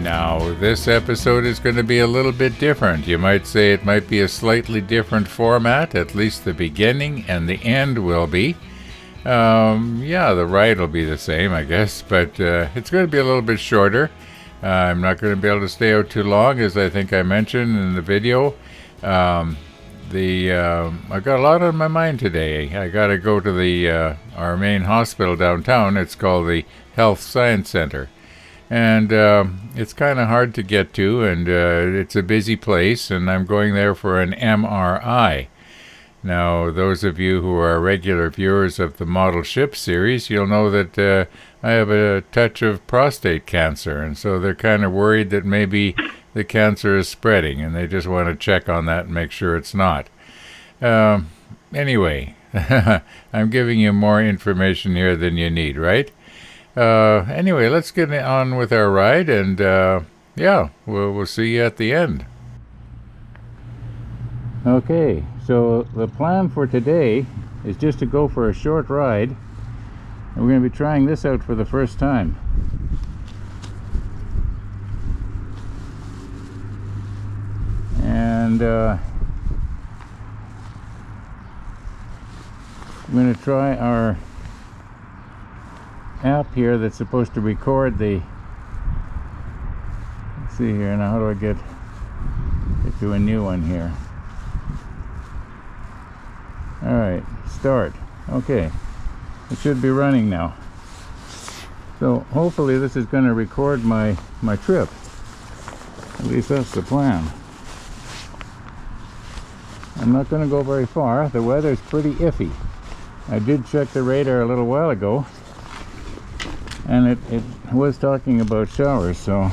Now, this episode is going to be a little bit different. You might say it might be a slightly different format, at least the beginning and the end will be. Yeah, the ride will be the same, I guess, but it's going to be a little bit shorter. I'm not going to be able to stay out too long, as I think I mentioned in the video. I got a lot on my mind today. I got to go to our main hospital downtown. It's called the Health Science Center. And it's kind of hard to get to, and it's a busy place, and I'm going there for an MRI. Now, those of you who are regular viewers of the Model Ship series, you'll know that I have a touch of prostate cancer, and so they're kind of worried that maybe the cancer is spreading, and they just want to check on that and make sure it's not. Anyway, I'm giving you more information here than you need, right? Anyway, let's get on with our ride, and yeah, we'll see you at the end. Okay, so the plan for today is just to go for a short ride, and we're going to be trying this out for the first time. And I'm going to try our app here that's supposed to record the, let's see here, now how do I get to a new one here? Alright, start. Okay, it should be running now. So hopefully this is going to record my trip. At least that's the plan. I'm not going to go very far. The weather's pretty iffy. I did check the radar a little while ago, and it was talking about showers, so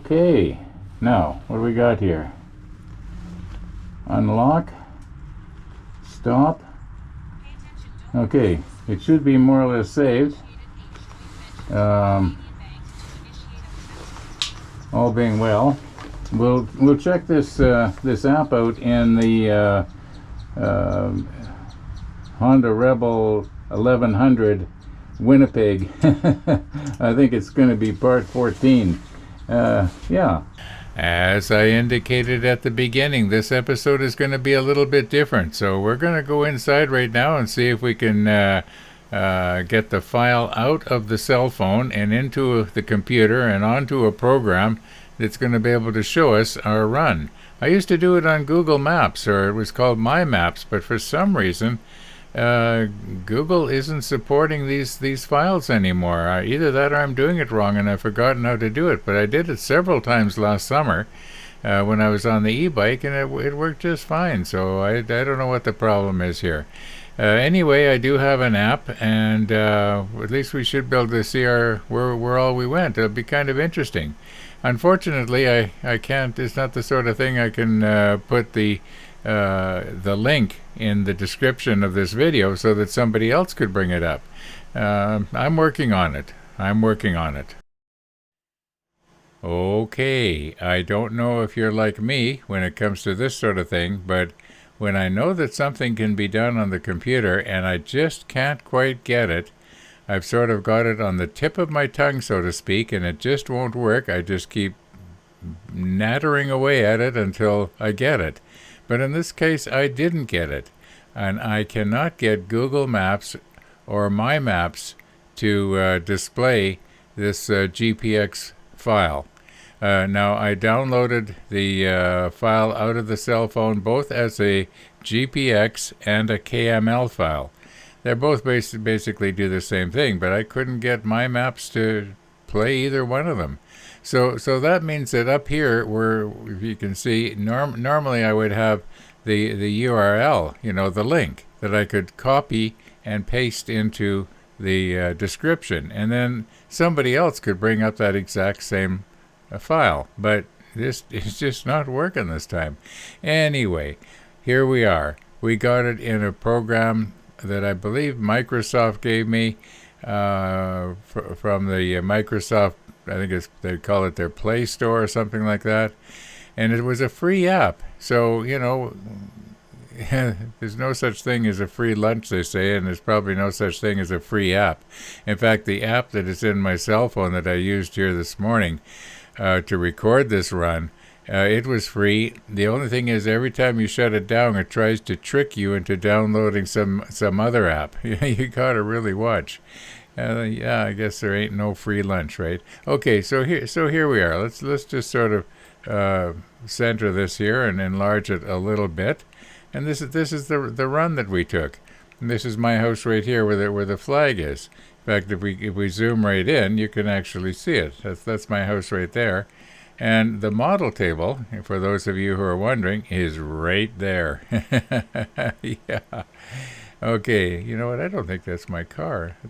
Okay, now what do we got here? Unlock, stop. Okay, it should be more or less saved. All being well, we'll check this this app out in the Honda Rebel 1100 Winnipeg. I think it's going to be part 14. Yeah. As I indicated at the beginning, this episode is going to be a little bit different. So we're going to go inside right now and see if we can get the file out of the cell phone and into the computer and onto a program that's going to be able to show us our run. I used to do it on Google Maps, or it was called My Maps, but for some reason Google isn't supporting these files anymore. Either that or I'm doing it wrong and I've forgotten how to do it, but I did it several times last summer when I was on the e-bike, and it worked just fine. So I don't know what the problem is here. Anyway, I do have an app, and at least we should be able to see where all we went. It'll be kind of interesting. Unfortunately, I can't. It's not the sort of thing I can put the link in the description of this video so that somebody else could bring it up. I'm working on it. Okay, I don't know if you're like me when it comes to this sort of thing, but when I know that something can be done on the computer and I just can't quite get it, I've sort of got it on the tip of my tongue, so to speak, and it just won't work. I just keep nattering away at it until I get it. But in this case, I didn't get it, and I cannot get Google Maps or My Maps to display this GPX file. Now, I downloaded the file out of the cell phone both as a GPX and a KML file. They both basically do the same thing, but I couldn't get My Maps to play either one of them. So that means that up here, where if you can see, normally I would have the URL, the link that I could copy and paste into the description, and then somebody else could bring up that exact same file. But this is just not working this time. Anyway, here we are. We got it in a program that I believe Microsoft gave me from the Microsoft, I think they call it their Play Store or something like that. And it was a free app. So, there's no such thing as a free lunch, they say, and there's probably no such thing as a free app. In fact, the app that is in my cell phone that I used here this morning to record this run, it was free. The only thing is, every time you shut it down, it tries to trick you into downloading some other app. You gotta really watch. Yeah, I guess there ain't no free lunch, right? Okay, so here we are. Let's just sort of center this here and enlarge it a little bit. And this is the run that we took. And this is my house right here where the flag is. In fact, if we zoom right in, you can actually see it. That's my house right there. And the model table, for those of you who are wondering, is right there. Yeah. Okay, you know what? I don't think that's my car. I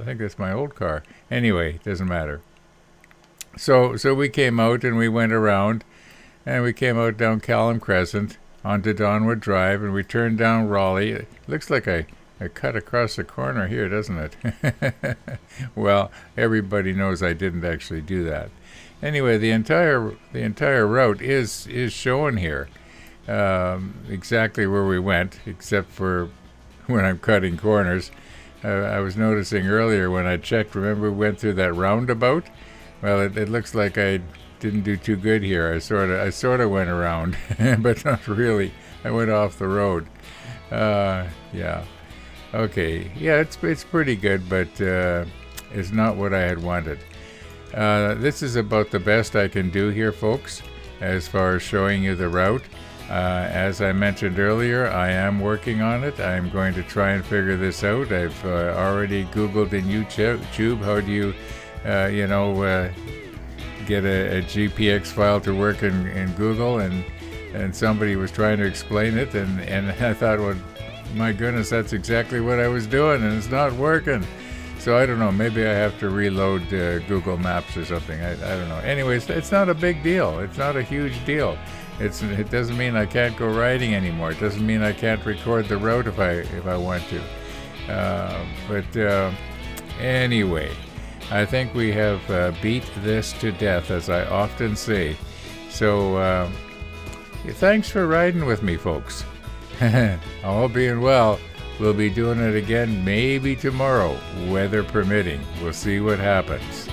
think that's my old car. Anyway, doesn't matter. So we came out and we went around, and we came out down Callum Crescent onto Donwood Drive, and we turned down Raleigh. It looks like I cut across the corner here, doesn't it? Well, everybody knows I didn't actually do that. Anyway, the entire route is shown here, exactly where we went, except for when I'm cutting corners. I was noticing earlier when I checked, remember we went through that roundabout? Well, it looks like I didn't do too good here. I sort of went around, but not really. I went off the road. Yeah. Okay. Yeah, it's pretty good, but it's not what I had wanted. This is about the best I can do here, folks, as far as showing you the route. As I mentioned earlier, I am working on it. I'm going to try and figure this out. I've already Googled in YouTube how do you, get a GPX file to work in Google, and somebody was trying to explain it, and I thought, well, my goodness, that's exactly what I was doing, and it's not working. So I don't know, maybe I have to reload Google Maps or something. I don't know. Anyways, it's not a big deal. It's not a huge deal. It doesn't mean I can't go riding anymore. It doesn't mean I can't record the road if I want to. But anyway, I think we have beat this to death, as I often say. So thanks for riding with me, folks. All being well, we'll be doing it again maybe tomorrow, weather permitting. We'll see what happens.